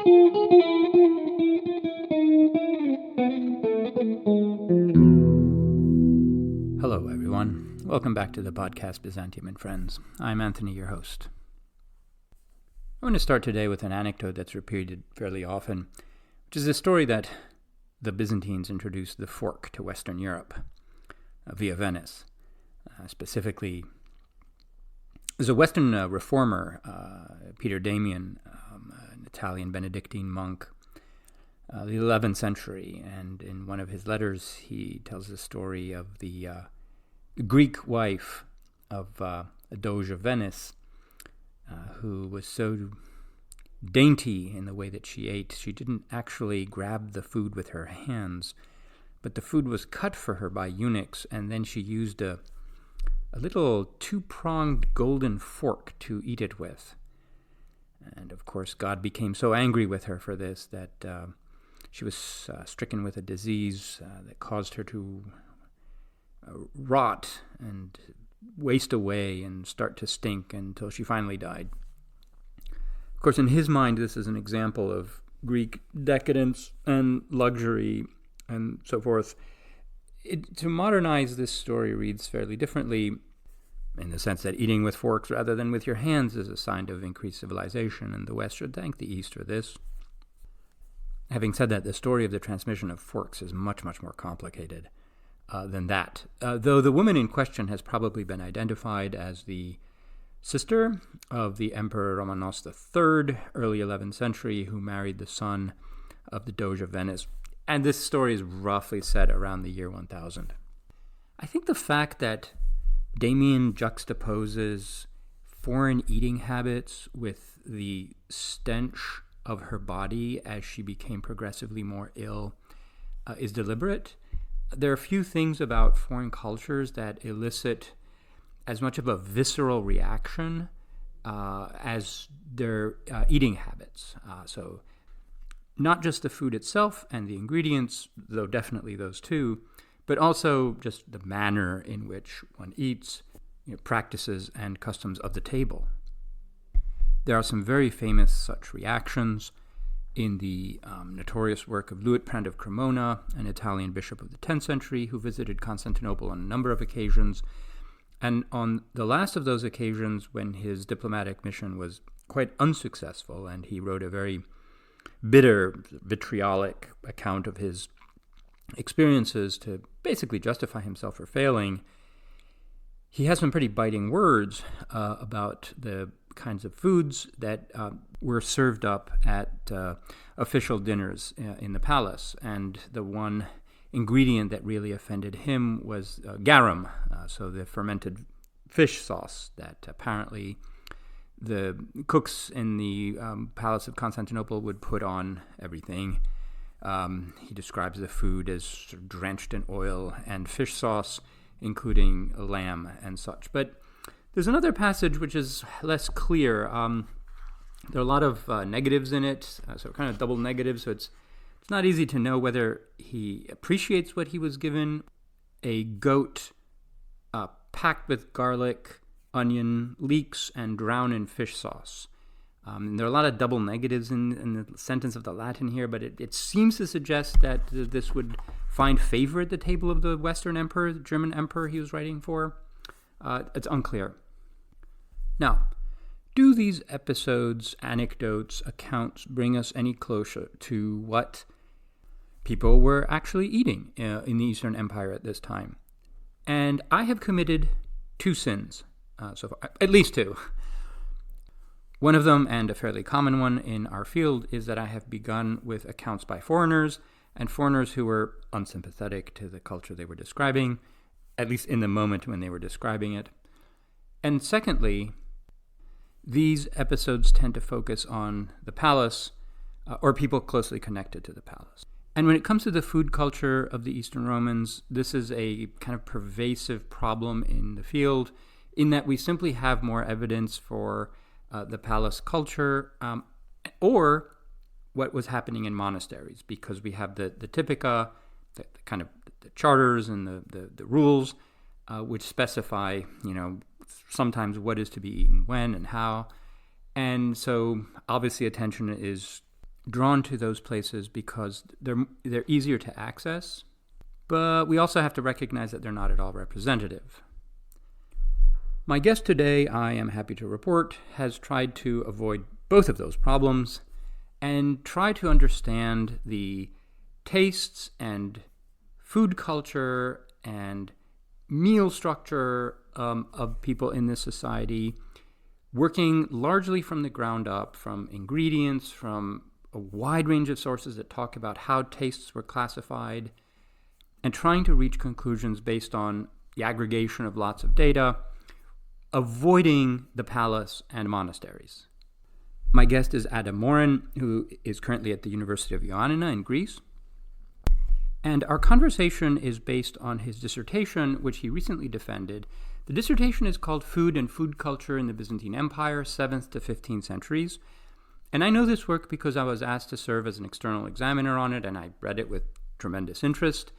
Hello, everyone. Welcome back to the podcast Byzantium and Friends. I'm Anthony, your host. I want to start today with an anecdote that's repeated fairly often, which is the story that the Byzantines introduced the fork to Western Europe via Venice. Specifically, there's a Western reformer, Peter Damian, an Italian Benedictine monk, the 11th century, and in one of his letters he tells the story of the Greek wife of a Doge of Venice, who was so dainty in the way that she ate. She didn't actually grab the food with her hands, but the food was cut for her by eunuchs, and then she used a little two-pronged golden fork to eat it with. And of course, God became so angry with her for this that she was stricken with a disease that caused her to rot and waste away and start to stink until she finally died. Of course, in his mind, this is an example of Greek decadence and luxury and so forth. To modernize this story reads fairly differently, in the sense that eating with forks rather than with your hands is a sign of increased civilization, and the West should thank the East for this. Having said that, the story of the transmission of forks is much, much more complicated than that, though the woman in question has probably been identified as the sister of the Emperor Romanos III, early 11th century, who married the son of the Doge of Venice, and this story is roughly set around the year 1000. I think the fact that Damian juxtaposes foreign eating habits with the stench of her body as she became progressively more ill is deliberate. There are few things about foreign cultures that elicit as much of a visceral reaction as their eating habits. So not just the food itself and the ingredients, though definitely those too, but also just the manner in which one eats, practices and customs of the table. There are some very famous such reactions in the notorious work of Luitprand of Cremona, an Italian bishop of the 10th century who visited Constantinople on a number of occasions. And on the last of those occasions, when his diplomatic mission was quite unsuccessful and he wrote a very bitter, vitriolic account of his experiences to basically justify himself for failing, he has some pretty biting words about the kinds of foods that were served up at official dinners in the palace. And the one ingredient that really offended him was garum, so the fermented fish sauce that apparently the cooks in the Palace of Constantinople would put on everything. He describes the food as sort of drenched in oil and fish sauce, including lamb and such. But there's another passage which is less clear. There are a lot of negatives in it, so kind of double negatives, so it's not easy to know whether he appreciates what he was given. A goat packed with garlic, onion, leeks, and drowned in fish sauce. And there are a lot of double negatives in the sentence of the Latin here, but it seems to suggest that this would find favor at the table of the Western emperor, the German emperor he was writing for. It's unclear. Now, do these episodes, anecdotes, accounts bring us any closer to what people were actually eating in the Eastern Empire at this time? And I have committed two sins so far, at least two. One of them, and a fairly common one in our field, is that I have begun with accounts by foreigners, and foreigners who were unsympathetic to the culture they were describing, at least in the moment when they were describing it. And secondly, these episodes tend to focus on the palace or people closely connected to the palace. And when it comes to the food culture of the Eastern Romans, this is a kind of pervasive problem in the field, in that we simply have more evidence for the palace culture or what was happening in monasteries, because we have the typica, the kind of the charters and the rules, which specify, sometimes what is to be eaten when and how. And so obviously attention is drawn to those places because they're easier to access, but we also have to recognize that they're not at all representative. My guest today, I am happy to report, has tried to avoid both of those problems and try to understand the tastes and food culture and meal structure of people in this society, working largely from the ground up, from ingredients, from a wide range of sources that talk about how tastes were classified, and trying to reach conclusions based on the aggregation of lots of data, avoiding the palace and monasteries. My guest is Adam Morin, who is currently at the University of Ioannina in Greece. And our conversation is based on his dissertation, which he recently defended. The dissertation is called Food and Food Culture in the Byzantine Empire, 7th to 15th Centuries. And I know this work because I was asked to serve as an external examiner on it, and I read it with tremendous interest.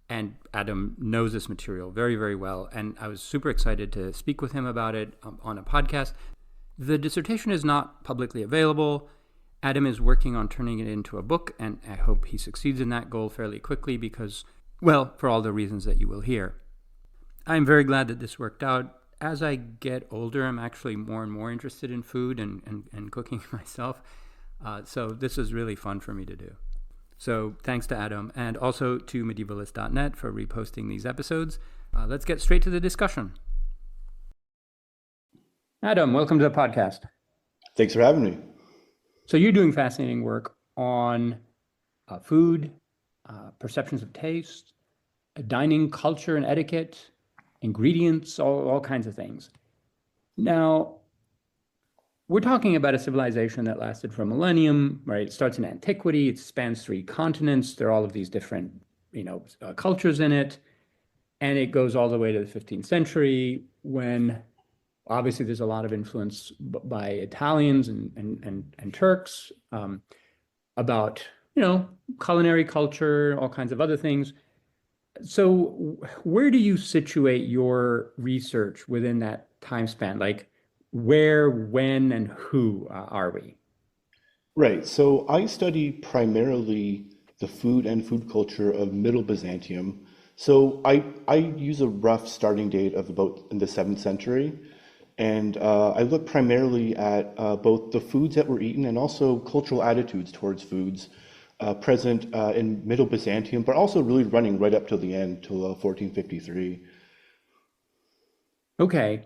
And Adam knows this material very, very well. And I was super excited to speak with him about it on a podcast. The dissertation is not publicly available. Adam is working on turning it into a book, and I hope he succeeds in that goal fairly quickly because, well, for all the reasons that you will hear. I'm very glad that this worked out. As I get older, I'm actually more and more interested in food and cooking myself. So this is really fun for me to do. So thanks to Adam, and also to medievalist.net for reposting these episodes. Let's get straight to the discussion. Adam, welcome to the podcast. Thanks for having me. So you're doing fascinating work on food, perceptions of taste, dining culture and etiquette, ingredients, all kinds of things. Now, we're talking about a civilization that lasted for a millennium, right? It starts in antiquity, it spans 3 continents, there are all of these different, cultures in it, and it goes all the way to the 15th century when obviously there's a lot of influence by Italians and Turks about, culinary culture, all kinds of other things. So where do you situate your research within that time span? Like where, when, and who are we? Right. So I study primarily the food and food culture of Middle Byzantium. So I use a rough starting date of about in the 7th century. And I look primarily at both the foods that were eaten and also cultural attitudes towards foods present in Middle Byzantium, but also really running right up till the end, till 1453. Okay.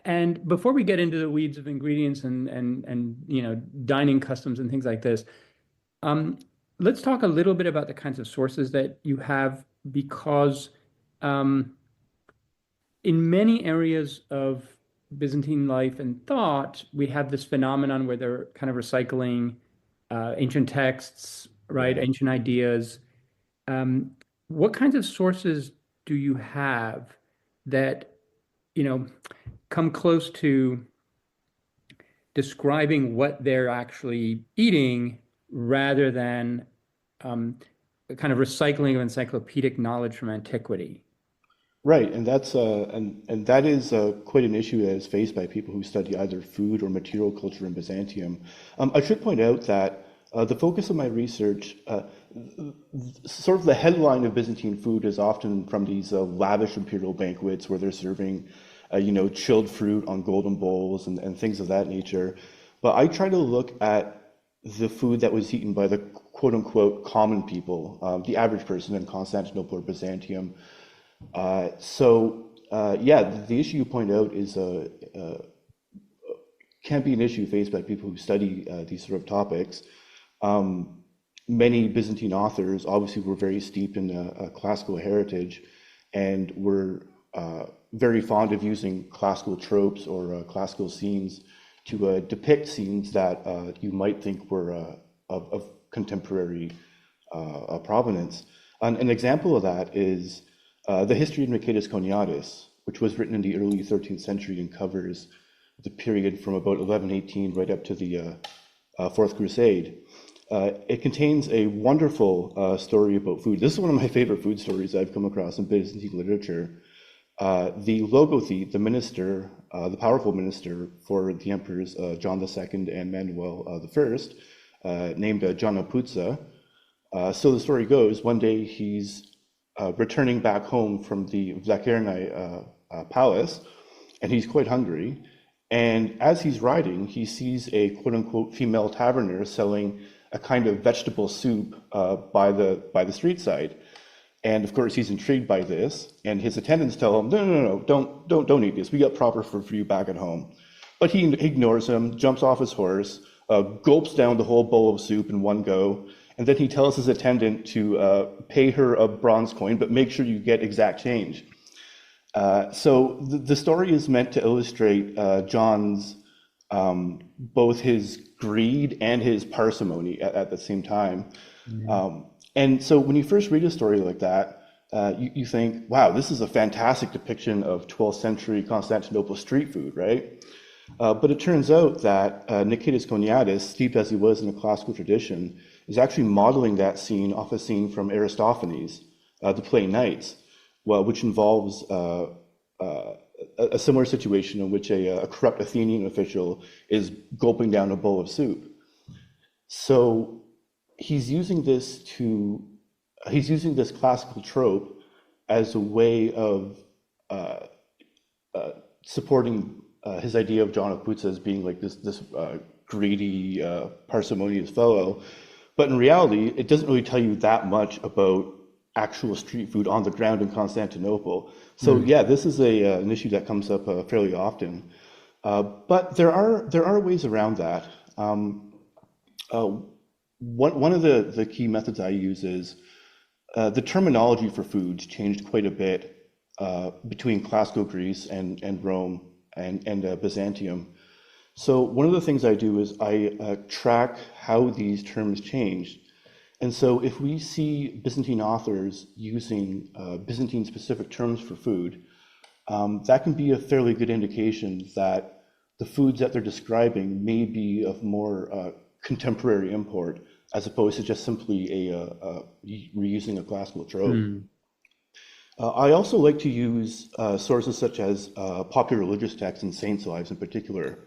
And before we get into the weeds of ingredients and dining customs and things like this, let's talk a little bit about the kinds of sources that you have, because in many areas of Byzantine life and thought, we have this phenomenon where they're kind of recycling ancient texts, right? Yeah. Ancient ideas. What kinds of sources do you have that, come close to describing what they're actually eating rather than kind of recycling of encyclopedic knowledge from antiquity? Right, and that's and that is quite an issue that is faced by people who study either food or material culture in Byzantium. I should point out that the focus of my research, sort of the headline of Byzantine food, is often from these lavish imperial banquets where they're serving, chilled fruit on golden bowls and things of that nature. But I try to look at the food that was eaten by the quote-unquote common people, the average person in Constantinople or Byzantium. The issue you point out is can be an issue faced by people who study these sort of topics. Many Byzantine authors obviously were very steeped in classical heritage and were very fond of using classical tropes or classical scenes to depict scenes that you might think were of contemporary provenance. An example of that is the history of Mercatus Coniatus, which was written in the early 13th century and covers the period from about 1118 right up to the Fourth Crusade. It contains a wonderful story about food. This is one of my favorite food stories I've come across in Byzantine literature. the Logothete, the minister, the powerful minister for the emperors John II and Manuel I, named John Apuzza. So the story goes, one day he's returning back home from the Vlachernae palace, and he's quite hungry. And as he's riding, he sees a quote-unquote female taverner selling a kind of vegetable soup by the street side. And of course, he's intrigued by this, and his attendants tell him, no, don't eat this. We got proper food for you back at home. But he ignores him, jumps off his horse, gulps down the whole bowl of soup in one go, and then he tells his attendant to pay her a bronze coin, but make sure you get exact change. So the story is meant to illustrate John's both his greed and his parsimony at the same time. And so when you first read a story like that, you think, wow, this is a fantastic depiction of 12th century Constantinople street food, right? But it turns out that Nicetas Choniatis, steeped as he was in the classical tradition, is actually modeling that scene off a scene from Aristophanes, the play Knights, which involves a similar situation in which a corrupt Athenian official is gulping down a bowl of soup. So he's using this classical trope as a way of supporting his idea of John Apuzza as being like this greedy, parsimonious fellow. But in reality, it doesn't really tell you that much about actual street food on the ground in Constantinople. So yeah, this is an issue that comes up fairly often. But there are ways around that. One of the key methods I use is the terminology for foods changed quite a bit between classical Greece and Rome and Byzantium. So one of the things I do is I track how these terms changed. And so if we see Byzantine authors using Byzantine-specific terms for food, that can be a fairly good indication that the foods that they're describing may be of more contemporary import, as opposed to just simply reusing a classical trope. I also like to use sources such as popular religious texts and saints' lives in particular.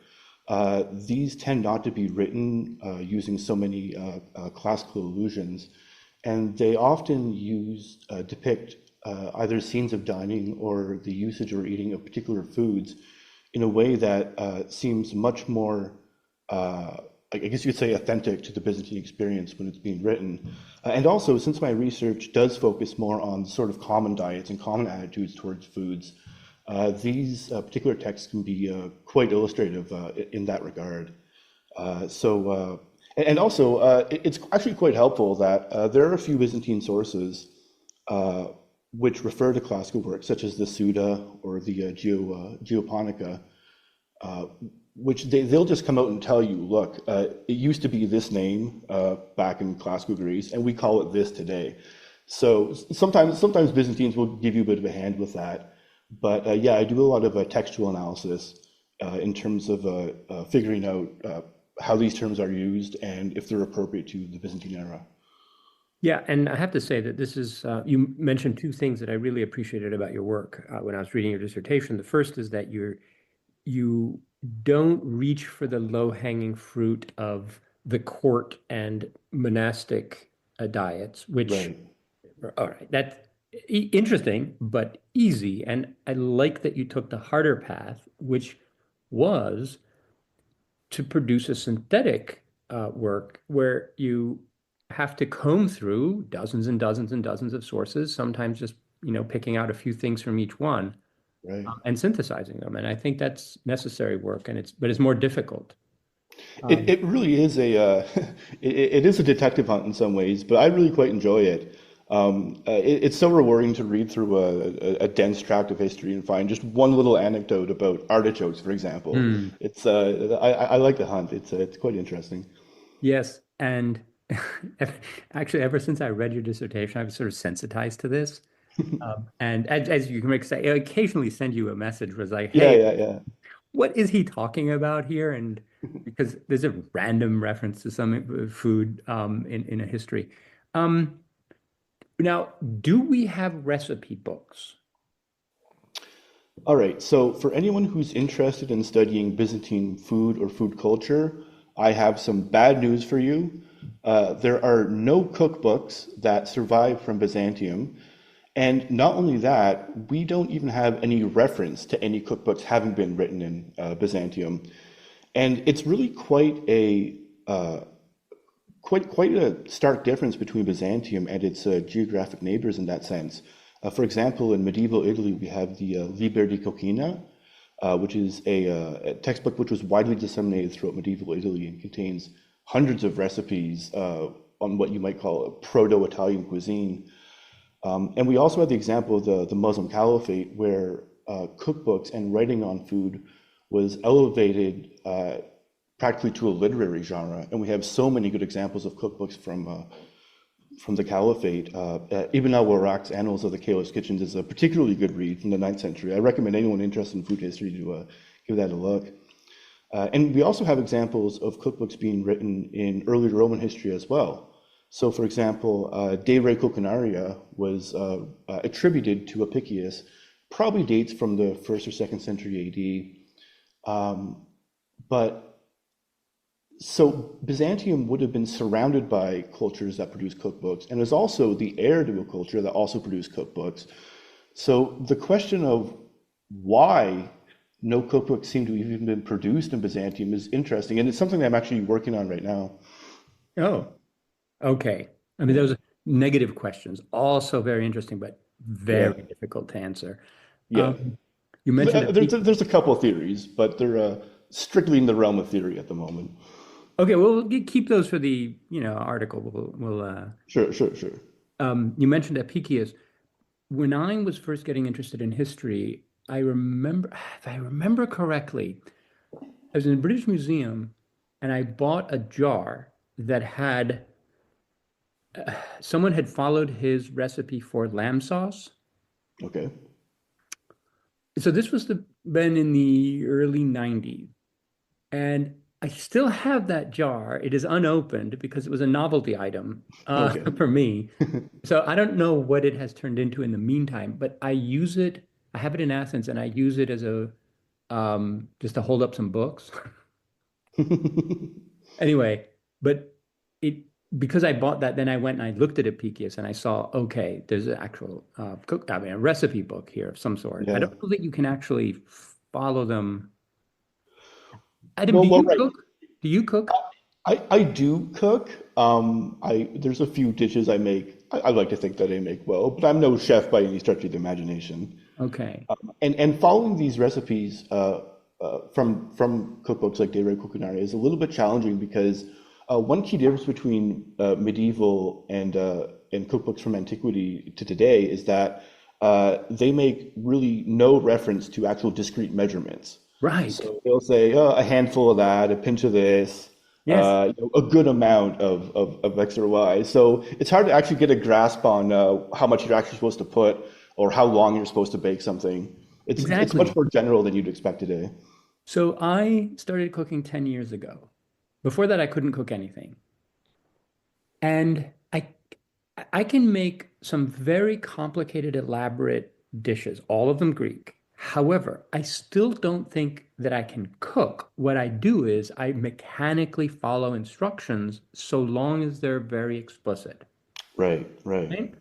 These tend not to be written using so many classical allusions, and they often depict either scenes of dining or the usage or eating of particular foods in a way that seems much more, I guess you could say, authentic to the Byzantine experience when it's being written. And also, since my research does focus more on sort of common diets and common attitudes towards foods, these particular texts can be quite illustrative in that regard. And also, it's actually quite helpful that there are a few Byzantine sources which refer to classical works, such as the Suda or the Geoponica, which they'll just come out and tell you, look, it used to be this name back in classical Greece, and we call it this today. So sometimes Byzantines will give you a bit of a hand with that. But yeah, I do a lot of textual analysis in terms of figuring out how these terms are used and if they're appropriate to the Byzantine era. Yeah, and I have to say that this is, you mentioned two things that I really appreciated about your work when I was reading your dissertation. The first is that you don't reach for the low-hanging fruit of the court and monastic diets, which, Right. all right, that's interesting, but easy. And I like that you took the harder path, which was to produce a synthetic work where you have to comb through dozens and dozens and dozens of sources, sometimes just, picking out a few things from each one. Right. And synthesizing them. And I think that's necessary work, but it's more difficult. It really is it is a detective hunt in some ways, but I really quite enjoy it. It's so rewarding to read through a dense tract of history and find just one little anecdote about artichokes, for example. It's I like the hunt. It's quite interesting. Yes, and actually, ever since I read your dissertation, I was sort of sensitized to this. And as you can say, I occasionally send you a message was like, hey, Yeah. what is he talking about here? And because there's a random reference to some food in a history. Now, do we have recipe books? All right, so for anyone who's interested in studying Byzantine food or food culture, I have some bad news for you. There are no cookbooks that survive from Byzantium. And not only that, we don't even have any reference to any cookbooks having been written in Byzantium. And it's really quite a stark difference between Byzantium and its geographic neighbors in that sense. For example, in medieval Italy, we have the Liber di Cucina, which is a textbook which was widely disseminated throughout medieval Italy and contains hundreds of recipes on what you might call a proto-Italian cuisine. And we also have the example of the Muslim Caliphate, where cookbooks and writing on food was elevated practically to a literary genre. And we have so many good examples of cookbooks from the Caliphate. Ibn al-Warraq's Annals of the Caliph's Kitchens is a particularly good read from the 9th century. I recommend anyone interested in food history to give that a look. And we also have examples of cookbooks being written in early Roman history as well. So, for example, De Re Culinaria was attributed to Apicius, probably dates from the 1st or 2nd century AD. But so Byzantium would have been surrounded by cultures that produced cookbooks, and is also the heir to a culture that also produced cookbooks. So the question of why no cookbooks seem to have even been produced in Byzantium is interesting, and it's something that I'm actually working on right now. Oh, okay. I mean, those are negative questions, also very interesting, but Yeah, very difficult to answer. yeah. You mentioned There's a couple of theories, but they're strictly in the realm of theory at the moment. okay, well, we'll keep those for the, article. Sure. You mentioned Apicius. When I was first getting interested in history, I remember, if I remember correctly, I was in a British museum and I bought a jar that had someone had followed his recipe for lamb sauce. Okay. So this was been in the early 90s. And I still have that jar. It is unopened because it was a novelty item Okay. for me. So I don't know what it has turned into in the meantime, but I use it. I have it in Athens and I use it as a just to hold up some books. Anyway, but it because I bought that, then I went and I looked at Apicius and I saw, okay, there's an actual a recipe book here of some sort. I Yeah. don't know that you can actually follow them. Adam, Well, right. Do you cook? I do cook. There's a few dishes I make. I like to think that I make well, but I'm no chef by any stretch of the imagination. Okay. And following these recipes from cookbooks like De Re Culinaria is a little bit challenging because one key difference between medieval and cookbooks from antiquity to today is that they make really no reference to actual discrete measurements. Right. So they'll say a handful of that, a pinch of this, Yes, a good amount of X or Y. So it's hard to actually get a grasp on how much you're actually supposed to put or how long you're supposed to bake something. It's much exactly. more general than you'd expect today. So I started cooking 10 years ago. Before that, I couldn't cook anything. And I can make some very complicated, elaborate dishes, all of them Greek. However, I still don't think that I can cook. What I do is I mechanically follow instructions so long as they're very explicit. Right. Right?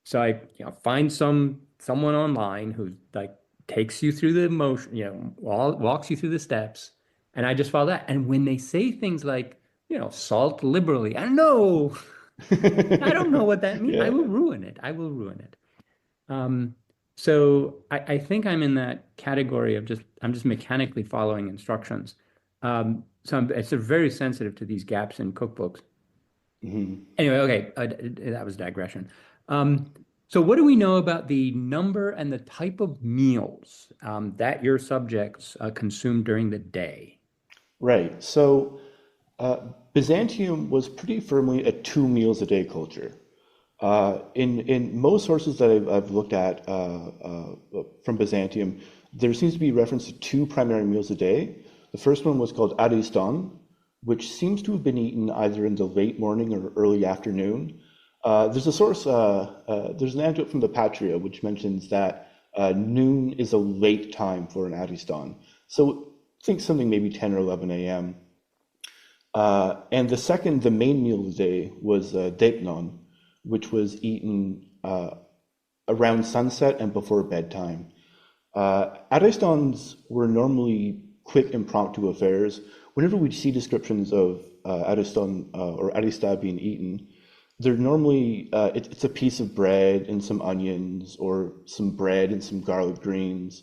So I, find someone online who like takes you through the motion, walks you through the steps, and I just follow that. And when they say things like, salt liberally, I don't know what that means. I Yeah. will ruin it. I will ruin it. Um, so I think I'm in that category of I'm just mechanically following instructions. So it's very sensitive to these gaps in cookbooks. Mhm. Anyway, okay, that was digression. Um, so what do we know about the number and the type of meals that your subjects consume during the day? Right. So uh, Byzantium was pretty firmly a 2 meals a day culture. In most sources that I've looked at from Byzantium, there seems to be reference to 2 primary meals a day. The first one was called ariston, which seems to have been eaten either in the late morning or early afternoon. There's an anecdote from the Patria which mentions that Noon is a late time for an ariston. So think something maybe 10 or 11 a.m. And the main meal of the day was deipnon, which was eaten around sunset and before bedtime. Aristons were normally quick, impromptu affairs. Whenever we see descriptions of ariston or arista being eaten, they're normally it's a piece of bread and some onions, or some bread and some garlic greens,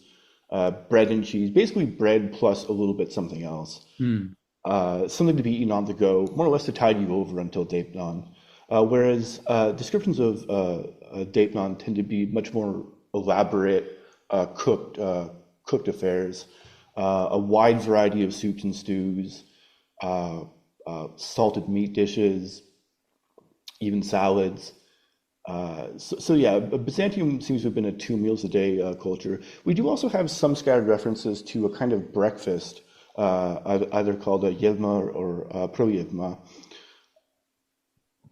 bread and cheese, basically bread plus a little bit something else. Something to be eaten on the go, more or less to tide you over until deipnon. Whereas descriptions of deipnon tend to be much more elaborate, cooked affairs, a wide variety of soups and stews, salted meat dishes, even salads. So yeah, Byzantium seems to have been a 2 meals a day culture. We do also have some scattered references to a kind of breakfast, either called a yevma or pro-yevma.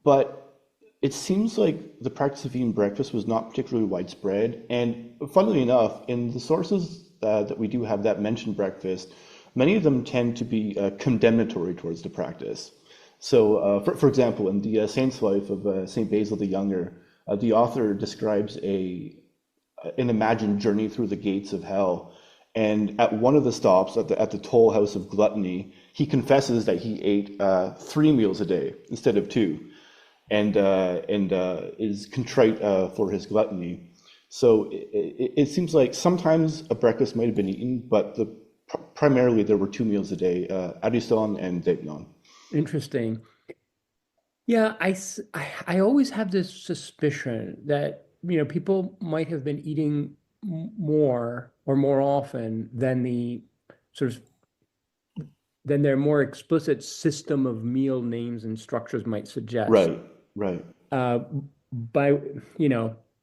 But it seems like the practice of eating breakfast was not particularly widespread. And funnily enough, in the sources that we do have that mention breakfast, many of them tend to be condemnatory towards the practice. So, for example, in the Saint's Life of Saint Basil the Younger, the author describes an imagined journey through the gates of hell. And at one of the stops, at the toll house of gluttony, he confesses that he ate 3 meals a day instead of 2, and is contrite for his gluttony. So it seems like sometimes a breakfast might have been eaten, but primarily there were 2 meals a day, ariston and deipnon. Interesting. Yeah, I always have this suspicion that, people might have been eating more or more often than than their more explicit system of meal names and structures might suggest. Right. By,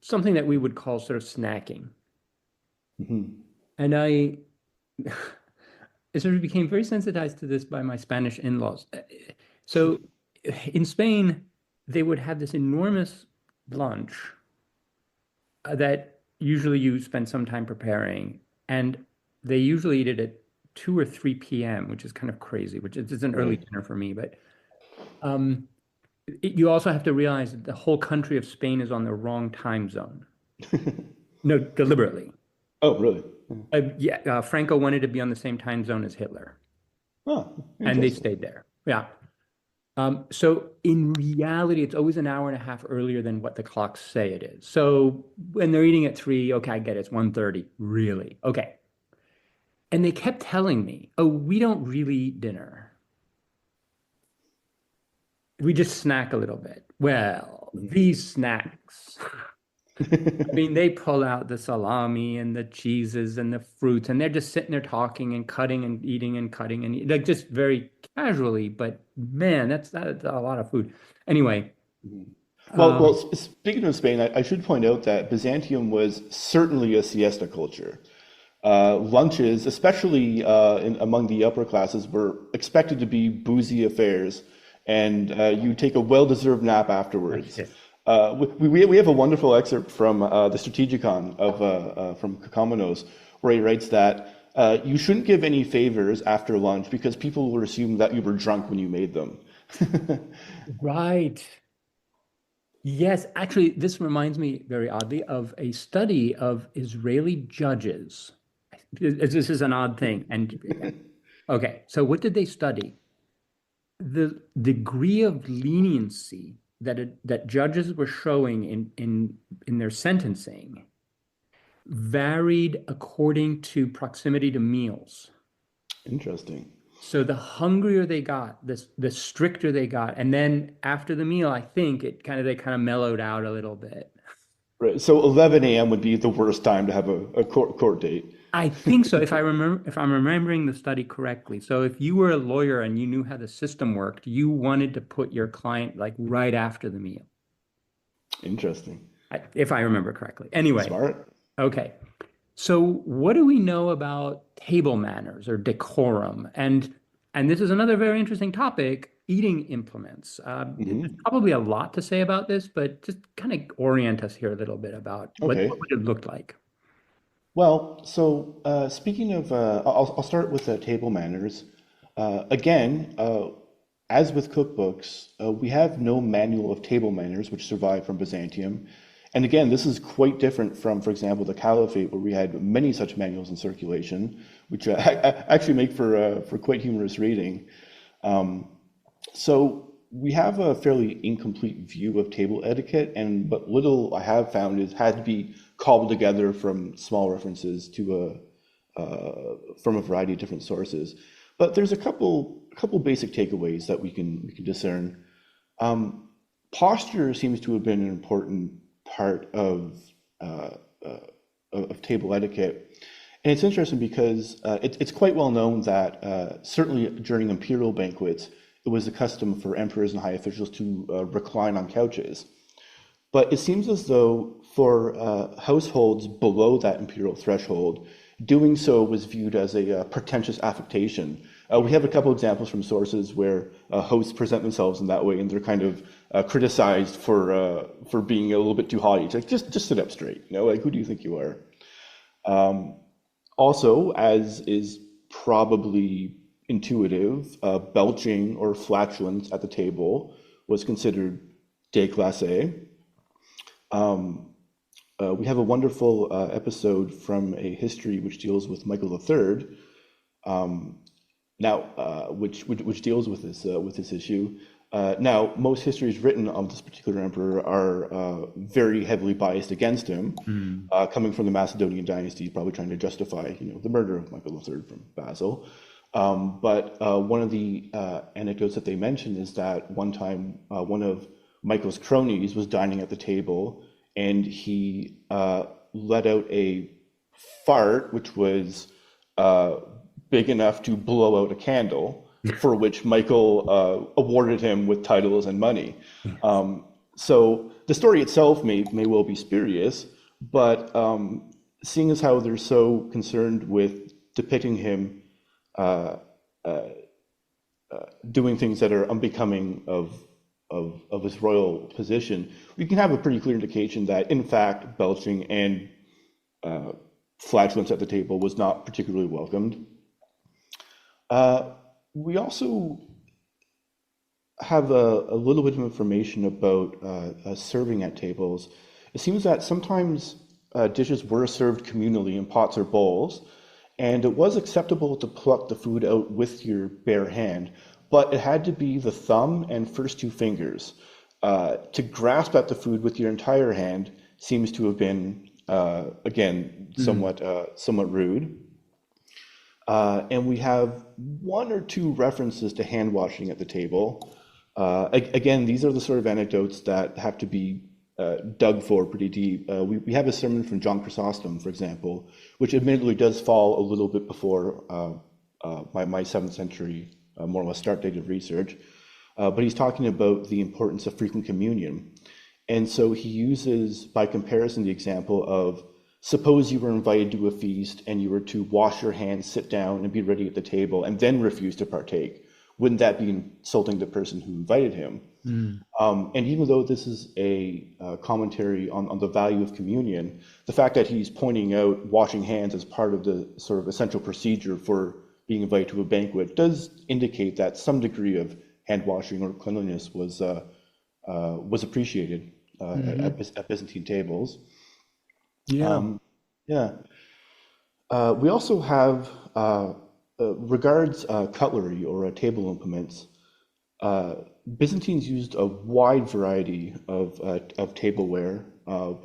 something that we would call sort of snacking. And I sort of became very sensitized to this by my Spanish in-laws. So in Spain, they would have this enormous lunch that usually you spend some time preparing, and they usually eat it at 2 or 3 p.m., which is kind of crazy, which is an early dinner for me. But you also have to realize that the whole country of Spain is on the wrong time zone. No, deliberately. Oh, really? Yeah, Franco wanted to be on the same time zone as Hitler. Oh, and they stayed there. Yeah. So in reality, it's always an hour and a half earlier than what the clocks say it is. So when they're eating at 3, okay, I get it, it's 1:30. Really? Okay. And they kept telling me, oh, we don't really eat dinner. We just snack a little bit. Well, these snacks, I mean, they pull out the salami and the cheeses and the fruits, and they're just sitting there talking and cutting and eating and cutting and like just very casually. But man, that's a lot of food. Anyway. Well, speaking of Spain, I should point out that Byzantium was certainly a siesta culture. Lunches, especially among the upper classes, were expected to be boozy affairs, and you take a well-deserved nap afterwards. We have a wonderful excerpt from the Strategicon from Kakamenos, where he writes that you shouldn't give any favors after lunch because people will assume that you were drunk when you made them. Right. Yes, actually, this reminds me very oddly of a study of Israeli judges. This is an odd thing. And okay, so what did they study? The degree of leniency that judges were showing in their sentencing varied according to proximity to meals. Interesting. So the hungrier they got, the stricter they got, and then after the meal, I think they kind of mellowed out a little bit. Right. So 11 a.m. would be the worst time to have a court date. I think so, if I'm remembering the study correctly. So if you were a lawyer and you knew how the system worked, you wanted to put your client like right after the meal. Interesting. If I remember correctly. Anyway. Smart. Okay. So what do we know about table manners or decorum? And this is another very interesting topic, eating implements. There's probably a lot to say about this, but just kind of orient us here a little bit about what it looked like. Well, so speaking of, I'll start with table manners. Again, as with cookbooks, we have no manual of table manners which survived from Byzantium. And again, this is quite different from, for example, the Caliphate, where we had many such manuals in circulation, which actually make for quite humorous reading. So we have a fairly incomplete view of table etiquette, and what little I have found is had to be cobbled together from small references to from a variety of different sources. But there's a couple basic takeaways that we can discern. Posture seems to have been an important part of table etiquette, and it's interesting because it's quite well known that certainly during imperial banquets, it was the custom for emperors and high officials to recline on couches. But it seems as though for households below that imperial threshold, doing so was viewed as a pretentious affectation. We have a couple examples from sources where hosts present themselves in that way, and they're kind of criticized for being a little bit too haughty. It's like, just sit up straight, like, who do you think you are? Also, as is probably intuitive, belching or flatulence at the table was considered déclassé. We have a wonderful episode from a history which deals with Michael III, which deals with this issue. Now, most histories written on this particular emperor are very heavily biased against him, coming from the Macedonian dynasty, probably trying to justify, the murder of Michael III from Basil. But one of the anecdotes that they mention is that one time one of Michael's cronies was dining at the table, and he let out a fart, which was big enough to blow out a candle, for which Michael awarded him with titles and money. So the story itself may well be spurious, but seeing as how they're so concerned with depicting him doing things that are unbecoming of his royal position, we can have a pretty clear indication that, in fact, belching and flatulence at the table was not particularly welcomed. We also have a little bit of information about serving at tables. It seems that sometimes dishes were served communally in pots or bowls, and it was acceptable to pluck the food out with your bare hand, but it had to be the thumb and first two fingers. To grasp at the food with your entire hand seems to have been, again, somewhat rude. And we have one or two references to hand washing at the table. Again, these are the sort of anecdotes that have to be dug for pretty deep. We have a sermon from John Chrysostom, for example, which admittedly does fall a little bit before my 7th century, more or less start date of research. But he's talking about the importance of frequent communion. And so he uses, by comparison, the example of, suppose you were invited to a feast and you were to wash your hands, sit down, and be ready at the table, and then refuse to partake. Wouldn't that be insulting the person who invited him? And even though this is a commentary on the value of communion, the fact that he's pointing out washing hands as part of the sort of essential procedure for being invited to a banquet does indicate that some degree of hand washing or cleanliness was appreciated at Byzantine tables. We also have regards cutlery or table implements. Byzantines used a wide variety of tableware,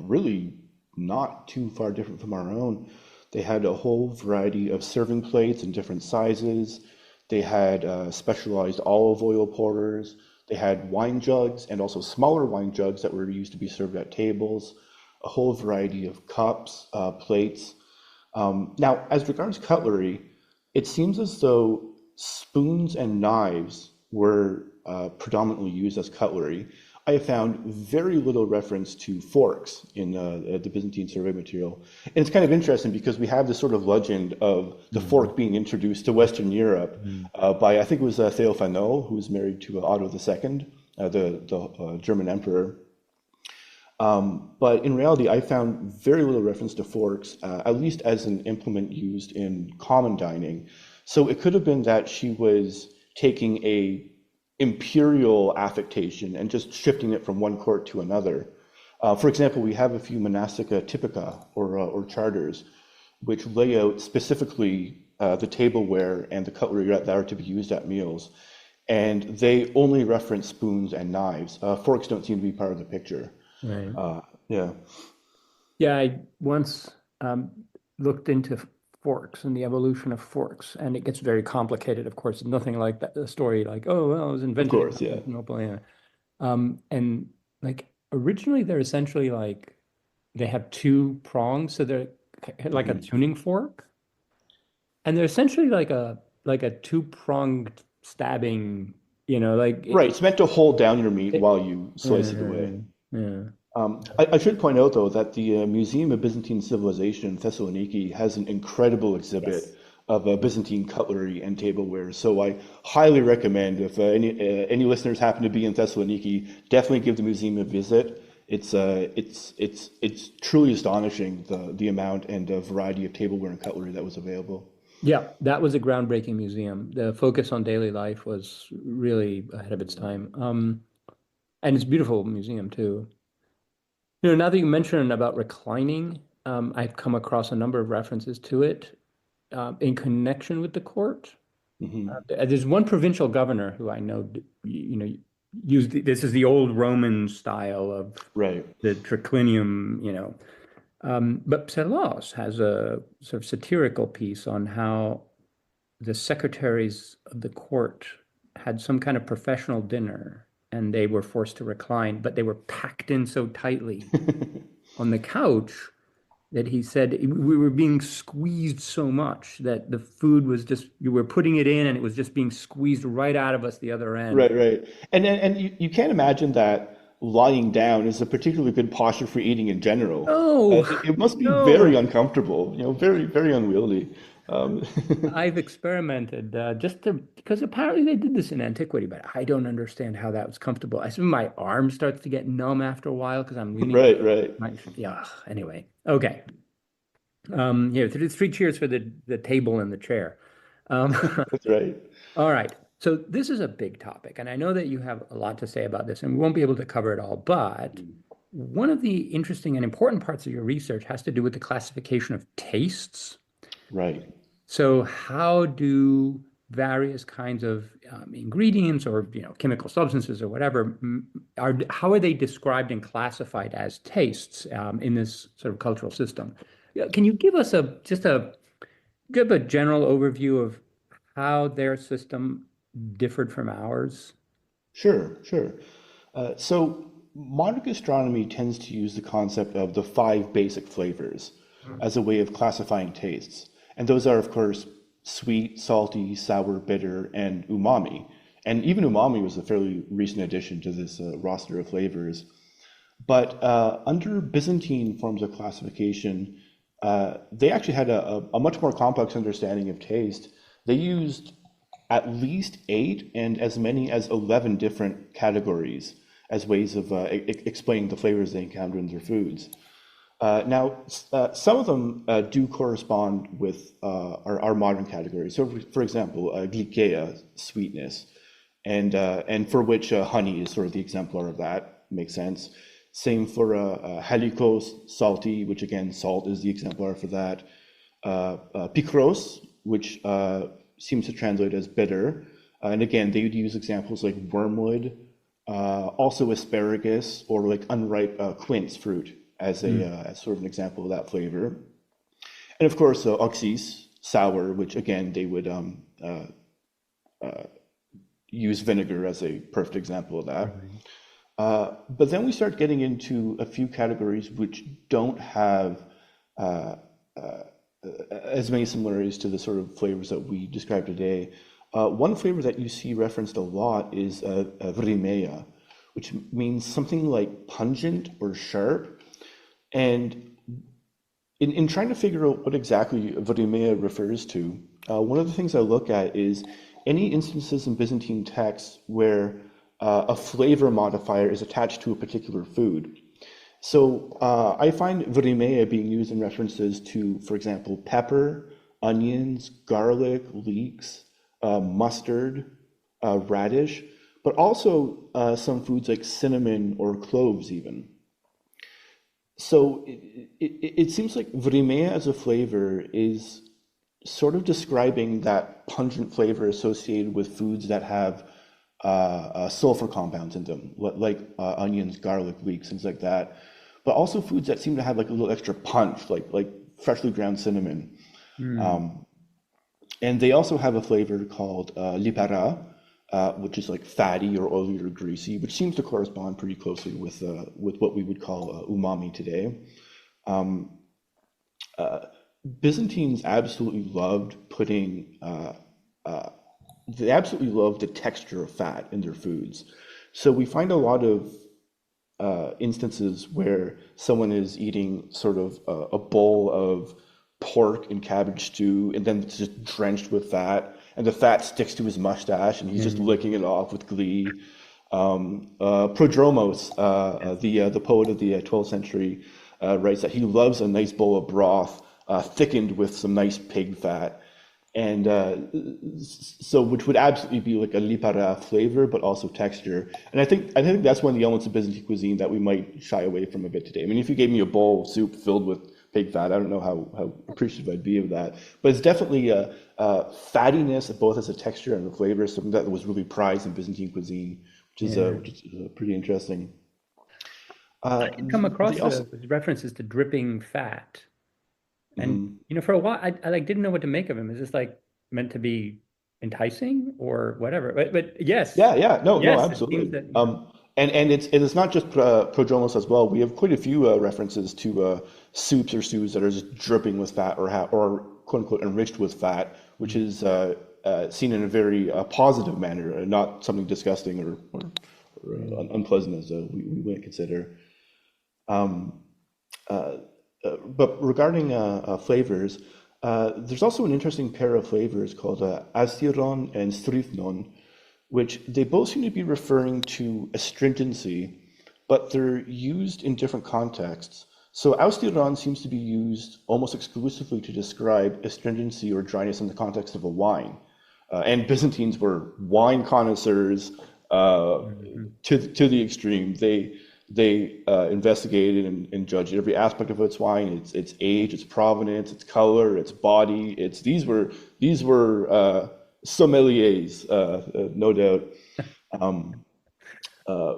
really not too far different from our own. They had a whole variety of serving plates in different sizes. They had specialized olive oil pourers. They had wine jugs and also smaller wine jugs that were used to be served at tables. A whole variety of cups, plates. Now, as regards cutlery, it seems as though spoons and knives were predominantly used as cutlery. I have found very little reference to forks in the Byzantine survey material. And it's kind of interesting because we have this sort of legend of the fork being introduced to Western Europe by, I think it was Theophano, who was married to Otto II, the German emperor. But in reality, I found very little reference to forks, at least as an implement used in common dining. So it could have been that she was taking a imperial affectation and just shifting it from one court to another. For example, we have a few monastica typica or charters, which lay out specifically the tableware and the cutlery that are to be used at meals. And they only reference spoons and knives. Forks don't seem to be part of the picture. Right. Yeah. Yeah, I once looked into forks and the evolution of forks, and it gets very complicated, of course. Nothing like that, the story like, oh, well, it was Of invented in course, yeah. Constantinople. Yeah. And like originally they're essentially like they have two prongs, so they're like a Mhm. tuning fork, and they're essentially like a two-pronged stabbing, like Right, it's meant to hold down your meat it- while you slice it away. yeah. I should point out, though, that the Museum of Byzantine Civilization in Thessaloniki has an incredible Yes. exhibit of Byzantine cutlery and tableware. So I highly recommend if any listeners happen to be in Thessaloniki, definitely give the museum a visit. It's truly astonishing the amount and variety of tableware and cutlery that was available. Yeah, that was a groundbreaking museum. The focus on daily life was really ahead of its time. And it's a beautiful museum too. Now that you mentioned about reclining, I've come across a number of references to it in connection with the court. Hmm. There's one provincial governor who I know, used this is the old Roman style of Right. the triclinium, but Psellos has a sort of satirical piece on how the secretaries of the court had some kind of professional dinner and they were forced to recline, but they were packed in so tightly on the couch that he said we were being squeezed so much that the food was just, you were putting it in and it was just being squeezed right out of us the other end. Right, right. And you can't imagine that lying down is a particularly good posture for eating in general. No, It must be very no. uncomfortable, very, very unwieldy. Um, I've experimented because apparently they did this in antiquity, but I don't understand how that was comfortable. I assume my arm starts to get numb after a while because I'm leaning. right, right. Yeah. Anyway, okay. Yeah, three cheers for the table and the chair. Um, That's right. all right. So this is a big topic, and I know that you have a lot to say about this, and we won't be able to cover it all. But one of the interesting and important parts of your research has to do with the classification of tastes. Right. So how do various kinds of ingredients or chemical substances or whatever how are they described and classified as tastes in this sort of cultural system? Yeah, can you give us give a general overview of how their system differed from ours? Sure, sure. So modern gastronomy tends to use the concept of the five basic flavors as a way of classifying tastes. And those are, of course, sweet, salty, sour, bitter, and umami. And even umami was a fairly recent addition to this roster of flavors. But under Byzantine forms of classification, they actually had a much more complex understanding of taste. They used at least 8 and as many as 11 different categories as ways of explaining the flavors they encounter in their foods. Some of them do correspond with our modern categories. So, for example, glykeia, sweetness, and for which honey is sort of the exemplar of that. Makes sense. Same for halikos, salty, which again, salt is the exemplar for that. Pikros, which seems to translate as bitter. And again, they would use examples like wormwood, also asparagus, or like unripe quince fruit as as sort of an example of that flavor. And of course, oxys, sour, which again, they would use vinegar as a perfect example of that. But then we start getting into a few categories which don't have as many similarities to the sort of flavors that we described today. One flavor that you see referenced a lot is vrimeia, which means something like pungent or sharp. And in trying to figure out what exactly vrimeia refers to, one of the things I look at is any instances in Byzantine texts where a flavor modifier is attached to a particular food. So I find vrimea being used in references to, for example, pepper, onions, garlic, leeks, mustard, radish, but also some foods like cinnamon or cloves even. So it seems like vrimea as a flavor is sort of describing that pungent flavor associated with foods that have sulfur compounds in them, like onions, garlic, leeks, things like that. But also foods that seem to have like a little extra punch, like freshly ground cinnamon. Hmm. Um, and they also have a flavor called lipara, which is like fatty or oily or greasy, which seems to correspond pretty closely with what we would call umami today. Um, uh, Byzantines absolutely loved putting uh, they absolutely loved the texture of fat in their foods. So we find a lot of instances where someone is eating sort of a bowl of pork and cabbage stew, and then it's just drenched with fat, and the fat sticks to his mustache, and he's just Hmm. licking it off with glee. Prodromos, the poet of the 12th century, writes that he loves a nice bowl of broth thickened with some nice pig fat. And so, which would absolutely be like a lipara flavor, but also texture. And I think that's one of the elements of Byzantine cuisine that we might shy away from a bit today. I mean, if you gave me a bowl of soup filled with pig fat, I don't know how appreciative I'd be of that. But it's definitely fattiness, both as a texture and a flavor, something that was really prized in Byzantine cuisine, Yeah. which is pretty interesting. I've come They across also, the references to dripping fat. And mhm. for a while, I like didn't know what to make of him. Is this like meant to be enticing or whatever? But yes, Yeah, yeah, no, no, yes, it seems absolutely. that And it's not just prodromos as well. We have quite a few references to soups or stews that are just dripping with fat or quote unquote enriched with fat, which is seen in a very positive manner, not something disgusting or Mm. unpleasant as we might consider. Um, uh, but regarding flavors, there's also an interesting pair of flavors called astiron and strychnon, which they both seem to be referring to astringency, but they're used in different contexts. So austiron seems to be used almost exclusively to describe astringency or dryness in the context of a wine. And Byzantines were wine connoisseurs Mhm. to the extreme. They investigated and judged every aspect of its wine, its age, its provenance, its color, its body. These were sommeliers, no doubt. Um, uh,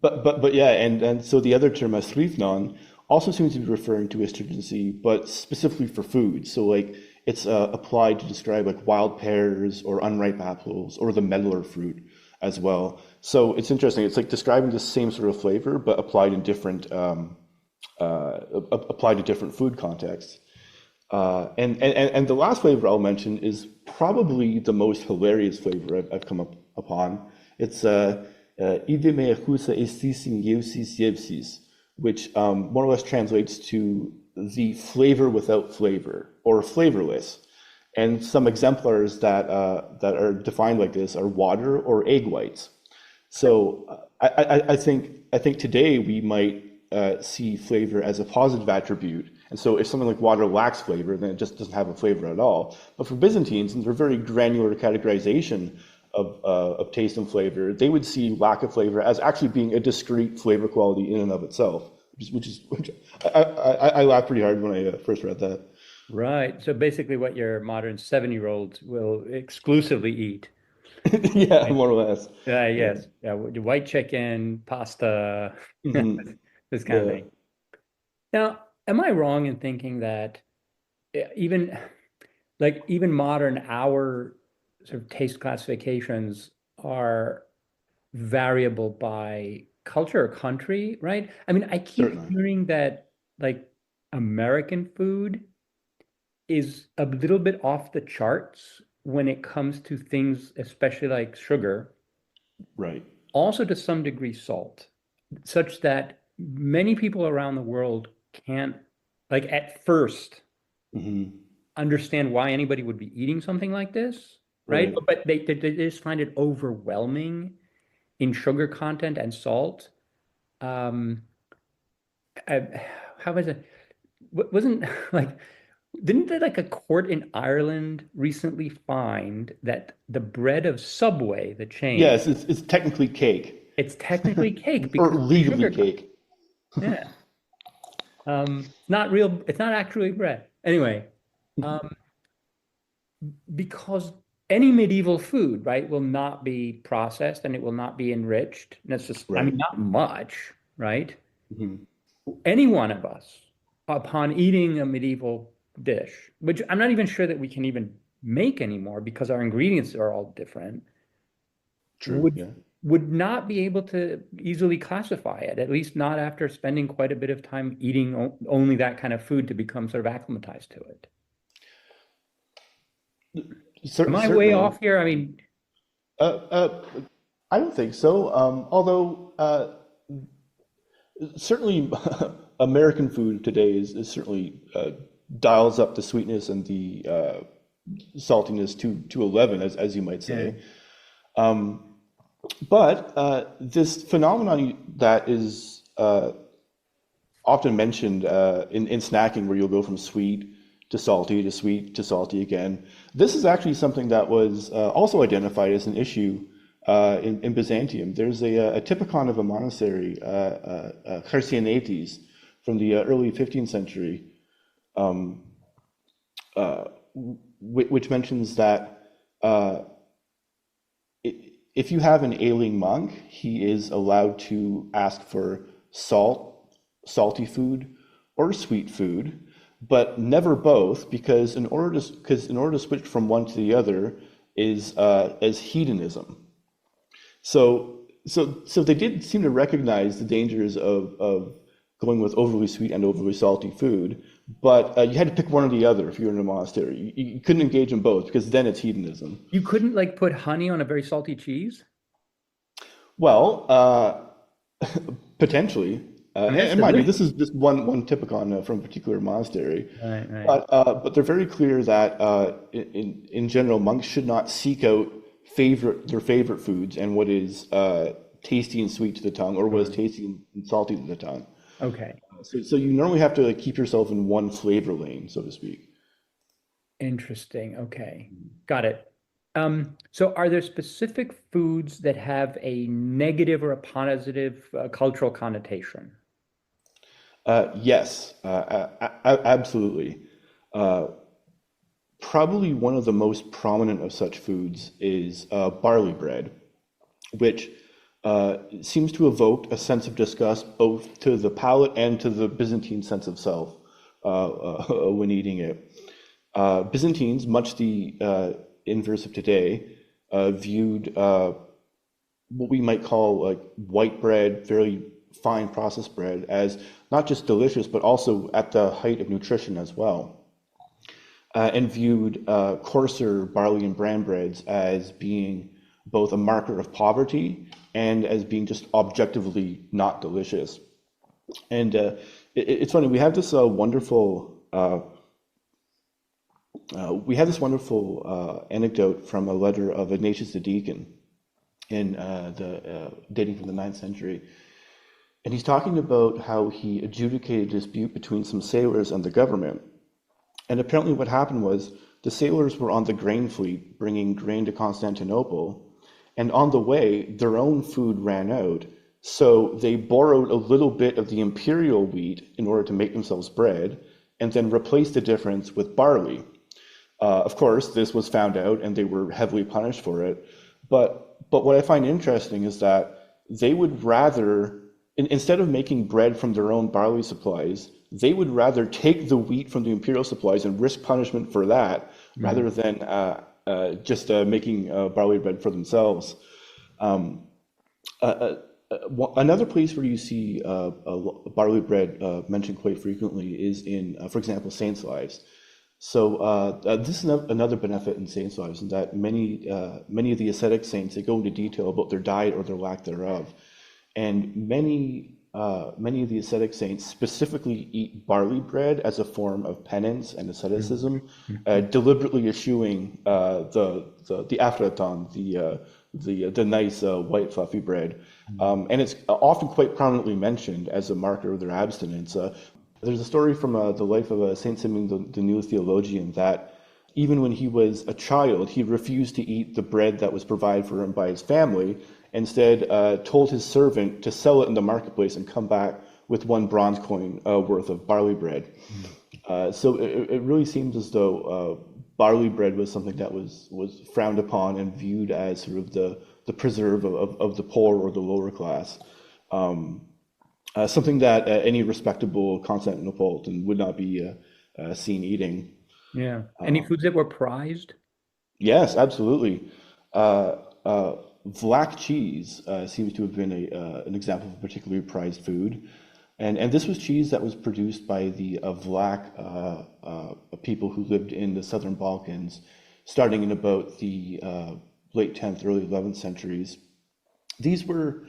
but yeah, and so the other term, asrifnon, also seems to be referring to astringency, but specifically for food. So like it's applied to describe like wild pears or unripe apples or the medlar fruit as well. So it's interesting. It's like describing the same sort of flavor, but applied to different food contexts. And the last flavor I'll mention is probably the most hilarious flavor I've come upon. It's "Ideme achusa estis in eusis iepsis," which more or less translates to the flavor without flavor or flavorless. And some exemplars that are defined like this are water or egg whites. So I think today we might see flavor as a positive attribute, and so if something like water lacks flavor, then it just doesn't have a flavor at all. But for Byzantines, in their very granular categorization of taste and flavor, they would see lack of flavor as actually being a discrete flavor quality in and of itself, which I laughed pretty hard when I first read that. Right. So basically, what your modern 7-year-olds will exclusively eat. Yeah, Right. more or less. Yeah. Yes. Yeah. White chicken, pasta, Hmm. this kind of Yeah. thing. Now, am I wrong in thinking that even even modern our sort of taste classifications are variable by culture or country, right? I mean, I keep Certainly. hearing that like American food is a little bit off the charts when it comes to things, especially like sugar, Right. also to some degree salt, such that many people around the world can't, like at first, Hmm. understand why anybody would be eating something like this, right? Right. But they just find it overwhelming in sugar content and salt. Um, how was it? Wasn't like, didn't they like a court in Ireland recently find that the bread of Subway, the chain, Yes, it's technically cake, it's technically cake or because of the legally sugar content. cake. Yeah. It's not real, it's not actually bread. Anyway, um, because any medieval food, right, will not be processed and it will not be enriched. That's just, I Right. mean, not much, right? Mhm. Any one of us, upon eating a medieval dish, which I'm not even sure that we can even make anymore because our ingredients are all different, True. would Yeah. would not be able to easily classify it, at least not after spending quite a bit of time eating only that kind of food to become sort of acclimatized to it. Am I way Certainly. off here? I mean, Uh, uh, I don't think so. Although certainly American food today is certainly dials up the sweetness and the saltiness to 11, as you might yeah. say. But this phenomenon that is often mentioned in snacking, where you'll go from sweet to salty to sweet to salty again, this is actually something that was also identified as an issue in Byzantium. There's a typicon of a monastery, Chersonetes, from the early 15th century, uh, which mentions that uh, if you have an ailing monk, he is allowed to ask for salty food, or sweet food, but never both, because in order to switch from one to the other is as hedonism. So they did seem to recognize the dangers of going with overly sweet and overly salty food, but you had to pick one or the other if you were in a monastery. You couldn't engage in both because then it's hedonism. You couldn't like put honey on a very salty cheese? Well, potentially, I mean, that's and mind you, delicious. this is just one typicon from a particular monastery, Right, right. but they're very clear that in general, monks should not seek out their favorite foods and what is tasty and sweet to the tongue, or what is Sure. tasty and salty to the tongue. Okay. So you normally have to like, keep yourself in one flavor lane, so to speak. Interesting. Okay. Got it. So are there specific foods that have a negative or a positive cultural connotation? Yes, absolutely. Uh, Probably one of the most prominent of such foods is barley bread, which seems to evoke a sense of disgust both to the palate and to the Byzantine sense of self when eating it. Byzantines, much the inverse of today, viewed what we might call like white bread, very fine processed bread, as not just delicious, but also at the height of nutrition as well, and viewed coarser barley and bran breads as being both a marker of poverty and as being just objectively not delicious. And it's funny, we have this wonderful anecdote from a letter of Ignatius the Deacon in the dating from the ninth century. And he's talking about how he adjudicated a dispute between some sailors and the government. And apparently what happened was the sailors were on the grain fleet bringing grain to Constantinople, and on the way their own food ran out, so they borrowed a little bit of the imperial wheat in order to make themselves bread, and then replaced the difference with barley. Of course, this was found out and they were heavily punished for it. But what I find interesting is that they would rather, instead of making bread from their own barley supplies, they would rather take the wheat from the imperial supplies and risk punishment for that, Mm. rather than just making barley bread for themselves. Um, Another place where you see barley bread mentioned quite frequently is in, for example, saints' lives. So this is another benefit in saints' lives, in that many of the ascetic saints, they go into detail about their diet or their lack thereof, and many many of the ascetic saints specifically eat barley bread as a form of penance and asceticism, deliberately eschewing the afraton, the nice white fluffy bread, and it's often quite prominently mentioned as a marker of their abstinence. There's a story from the life of Saint Simeon the New Theologian that even when he was a child, he refused to eat the bread that was provided for him by his family. Instead, told his servant to sell it in the marketplace and come back with 1 bronze coin worth of barley bread. So it really seems as though barley bread was something that was frowned upon and viewed as sort of the preserve of the poor or the lower class. Something that any respectable Constantinopolitan would not be seen eating. Yeah. Any foods that were prized? Yes, absolutely. Vlach cheese seems to have been an example of a particularly prized food. And this was cheese that was produced by the Vlach people who lived in the southern Balkans, starting in about the late 10th, early 11th centuries. These were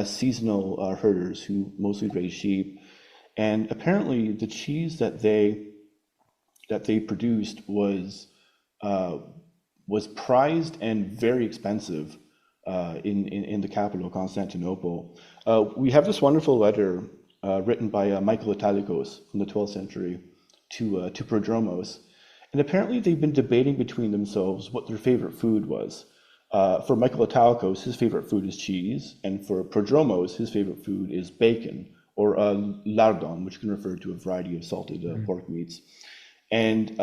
seasonal herders who mostly raised sheep. And apparently the cheese that they produced was prized and very expensive in the capital, Constantinople. We have this wonderful letter written by Michael Italicos from the 12th century to Prodromos, and apparently they've been debating between themselves what their favorite food was. For Michael Italicos, his favorite food is cheese, and for Prodromos, his favorite food is bacon, or lardon, which can refer to a variety of salted pork meats. And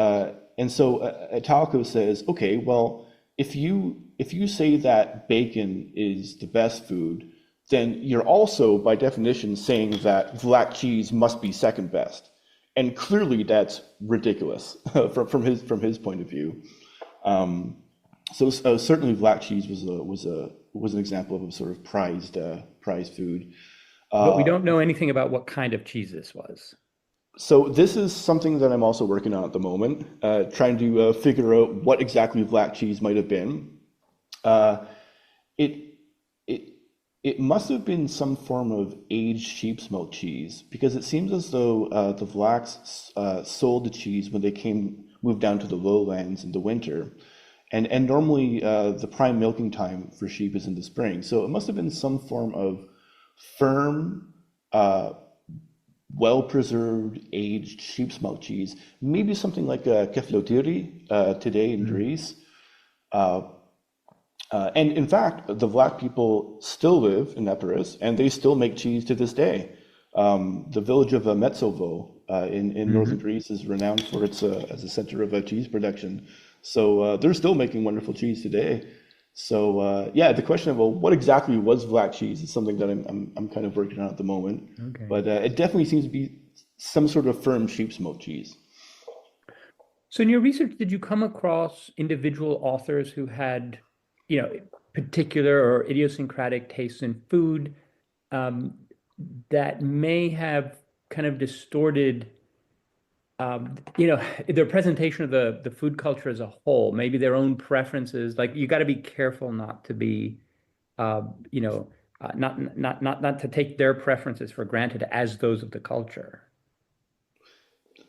so Italicos says, okay, well, if you say that bacon is the best food, then you're also, by definition, saying that Vlach cheese must be second best. And clearly that's ridiculous from his point of view. So certainly Vlach cheese was an example of a sort of prized food. But we don't know anything about what kind of cheese this was. So this is something that I'm also working on at the moment, trying to figure out what exactly Vlach cheese might have been. It must have been some form of aged sheep's milk cheese, because it seems as though the Vlachs sold the cheese when they moved down to the lowlands in the winter. And normally the prime milking time for sheep is in the spring. So it must have been some form of firm, well-preserved, aged sheep's milk cheese, maybe something like a keflotiri today in Greece. And in fact, the Vlach people still live in Epirus, and they still make cheese to this day. The village of Metsovo in northern Greece is renowned for its as a center of cheese production. So they're still making wonderful cheese today. So yeah, the question of, well, what exactly was Vlach cheese is something that I'm kind of working on at the moment. Okay. But it definitely seems to be some sort of firm sheep's milk cheese. So in your research, did you come across individual authors who had, particular or idiosyncratic tastes in food that may have kind of distorted their presentation of the food culture as a whole, maybe their own preferences? Like, you got to be careful not to be, not to take their preferences for granted as those of the culture.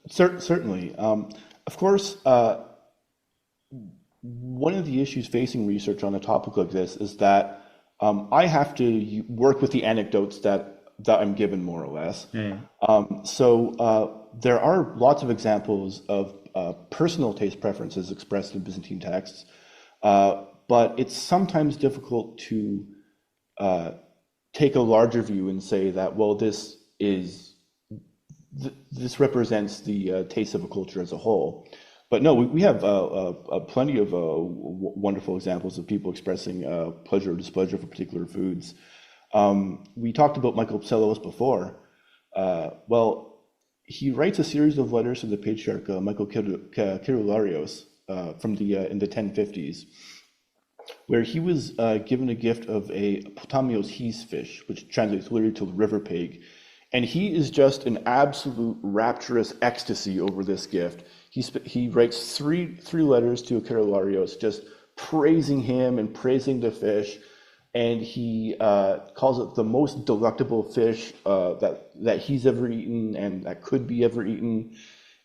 Certainly. Of course, one of the issues facing research on a topic like this is that I have to work with the anecdotes that I'm given, more or less. So there are lots of examples of personal taste preferences expressed in Byzantine texts, but it's sometimes difficult to take a larger view and say that, well, this represents the taste of a culture as a whole. But no, we have plenty of wonderful examples of people expressing pleasure or displeasure for particular foods. We talked about Michael Psellos before. Well, he writes a series of letters to the patriarch Michael Kyrillarios in the 1050s, where he was given a gift of a potamios his fish, which translates literally to river pig. And he is just in absolute rapturous ecstasy over this gift. He writes three letters to Kyrillarios, just praising him and praising the fish. and he calls it the most delectable fish that he's ever eaten and that could be ever eaten.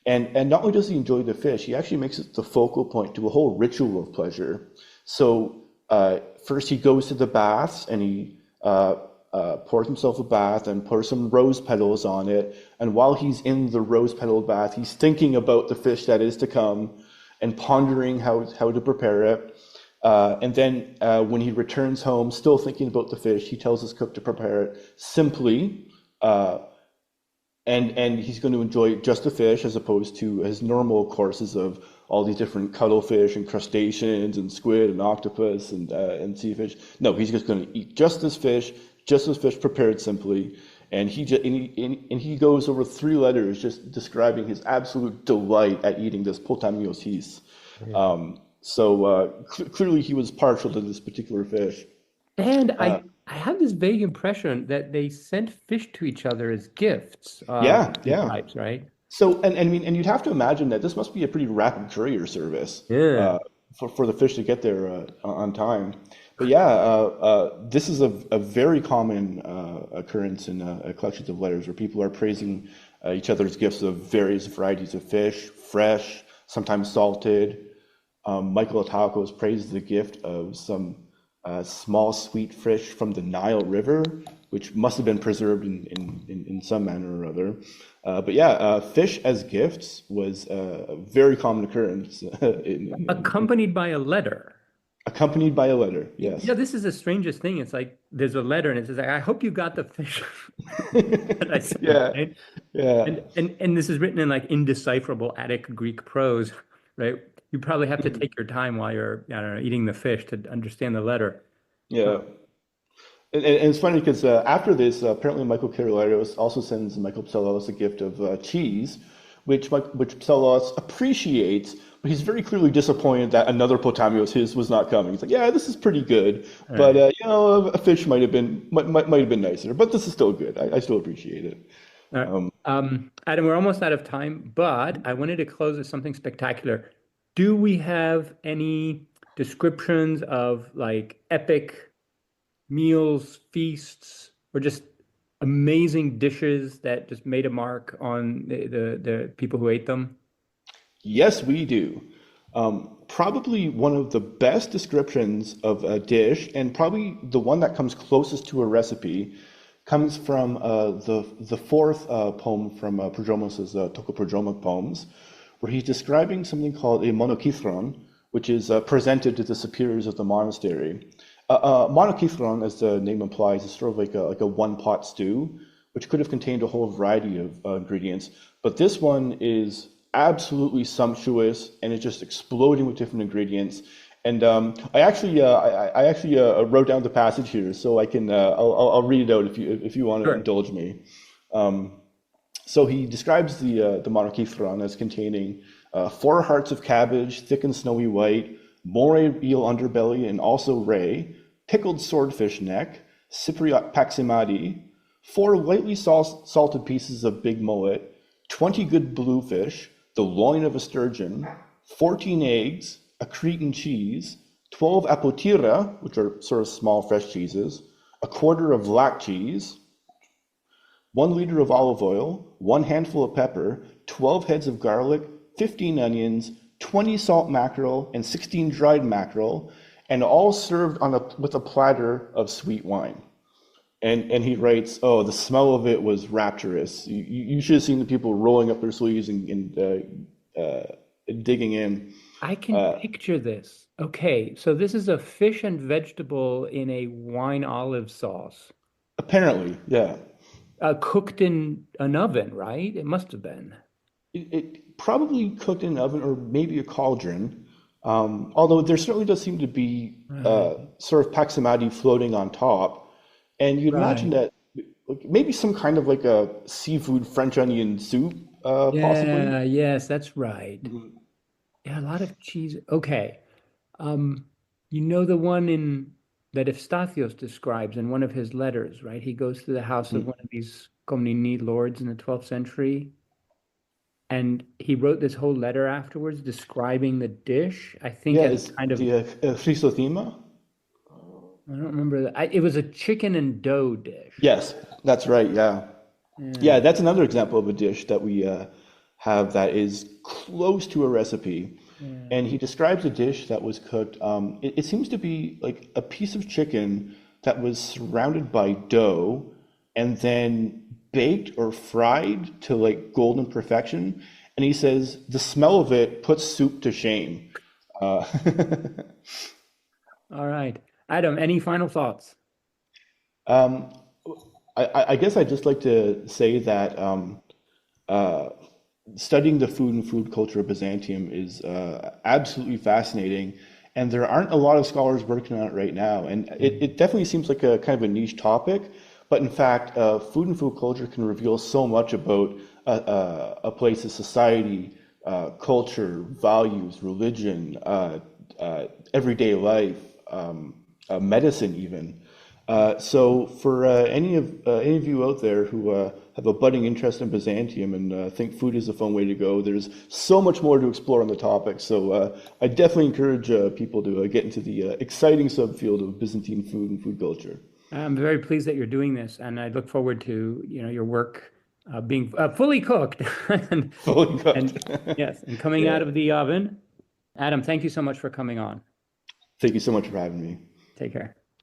And not only does he enjoy the fish, he actually makes it the focal point to a whole ritual of pleasure. So first he goes to the baths and he pours himself a bath and pours some rose petals on it. And while he's in the rose petal bath, he's thinking about the fish that is to come and pondering how to prepare it. And then when he returns home, still thinking about the fish, he tells his cook to prepare it simply. And he's going to enjoy just the fish as opposed to his normal courses of all these different cuttlefish and crustaceans and squid and octopus and sea fish. No, he's just going to eat just this fish prepared simply. And he goes over 3 letters just describing his absolute delight at eating this potamios his. Clearly he was partial to this particular fish. And I have this vague impression that they sent fish to each other as gifts. Types, right? So, and I mean, and you'd have to imagine that this must be a pretty rapid courier service for the fish to get there on time. But this is a very common occurrence in collections of letters where people are praising each other's gifts of various varieties of fish, fresh, sometimes salted. Michael Atakos praised the gift of some small sweet fish from the Nile River, which must have been preserved in some manner or other. Fish as gifts was a very common occurrence. Accompanied by a letter. Accompanied by a letter, yes. Yeah, this is the strangest thing. It's like there's a letter and it says, I hope you got the fish that I sent, right? Yeah. And this is written in like indecipherable Attic Greek prose, right? You probably have to take your time while you're, I don't know, eating the fish to understand the letter. Yeah. And it's funny because after this, apparently Michael Kyrileiros also sends Michael Psellos a gift of cheese, which Psellos appreciates, but he's very clearly disappointed that another potamios his was not coming. He's like, yeah, this is pretty good, but a fish might have been nicer, but this is still good. I still appreciate it. All right. Adam, we're almost out of time, but I wanted to close with something spectacular. Do we have any descriptions of like epic meals, feasts, or just amazing dishes that just made a mark on the people who ate them? Yes, we do. Probably one of the best descriptions of a dish, and probably the one that comes closest to a recipe, comes from the fourth poem from Prodromos's Tokoprodromic poems, where he's describing something called a monokithron, which is presented to the superiors of the monastery. Monokithron, as the name implies, is sort of like a one-pot stew, which could have contained a whole variety of ingredients. But this one is absolutely sumptuous, and it's just exploding with different ingredients. And I actually wrote down the passage here, so I can I'll read it out if you want to indulge me. So he describes the monokithron as containing 4 hearts of cabbage, thick and snowy white, moray eel underbelly, and also ray, pickled swordfish neck, Cypriot paximadi, 4 lightly salted pieces of big mullet, 20 good bluefish, the loin of a sturgeon, 14 eggs, a Cretan cheese, 12 apotira, which are sort of small fresh cheeses, a quarter of black cheese, 1 liter of olive oil, 1 handful of pepper, 12 heads of garlic, 15 onions, 20 salt mackerel, and 16 dried mackerel, and all served with a platter of sweet wine. And he writes, oh, the smell of it was rapturous. You should have seen the people rolling up their sleeves and digging in. I can picture this. Okay, so this is a fish and vegetable in a wine olive sauce. Apparently, yeah. Cooked in an oven, right? It must have been. It probably cooked in an oven or maybe a cauldron. Although there certainly does seem to be sort of paximadi floating on top. And you'd imagine that maybe some kind of like a seafood French onion soup, possibly. Yes, that's right. Mm-hmm. Yeah, a lot of cheese. Okay. You know the one that Eustathios describes in one of his letters, right? He goes to the house of one of these Komneni lords in the 12th century. And he wrote this whole letter afterwards describing the dish. I think as kind of the Chrysothema. I don't remember that. It was a chicken and dough dish. Yes, that's right. Yeah. Yeah. Yeah, that's another example of a dish that we have that is close to a recipe. Yeah. And he describes a dish that was cooked. It seems to be like a piece of chicken that was surrounded by dough and then baked or fried to like golden perfection. And he says the smell of it puts soup to shame. Uh, All right. Adam, any final thoughts? um, I guess I'd just like to say that uh, studying the food and food culture of Byzantium is absolutely fascinating, and there aren't a lot of scholars working on it right now. And it definitely seems like a kind of a niche topic, but in fact, food and food culture can reveal so much about a place's society, culture, values, religion, everyday life, medicine, even. So for any of you out there who have a budding interest in Byzantium and think food is a fun way to go, there's so much more to explore on the topic. So I definitely encourage people to get into the exciting subfield of Byzantine food and food culture. I'm very pleased that you're doing this, and I look forward to, your work being fully cooked and, Fully cooked. and yes, and coming Yeah. out of the oven. Adam, thank you so much for coming on. Thank you so much for having me. Take care.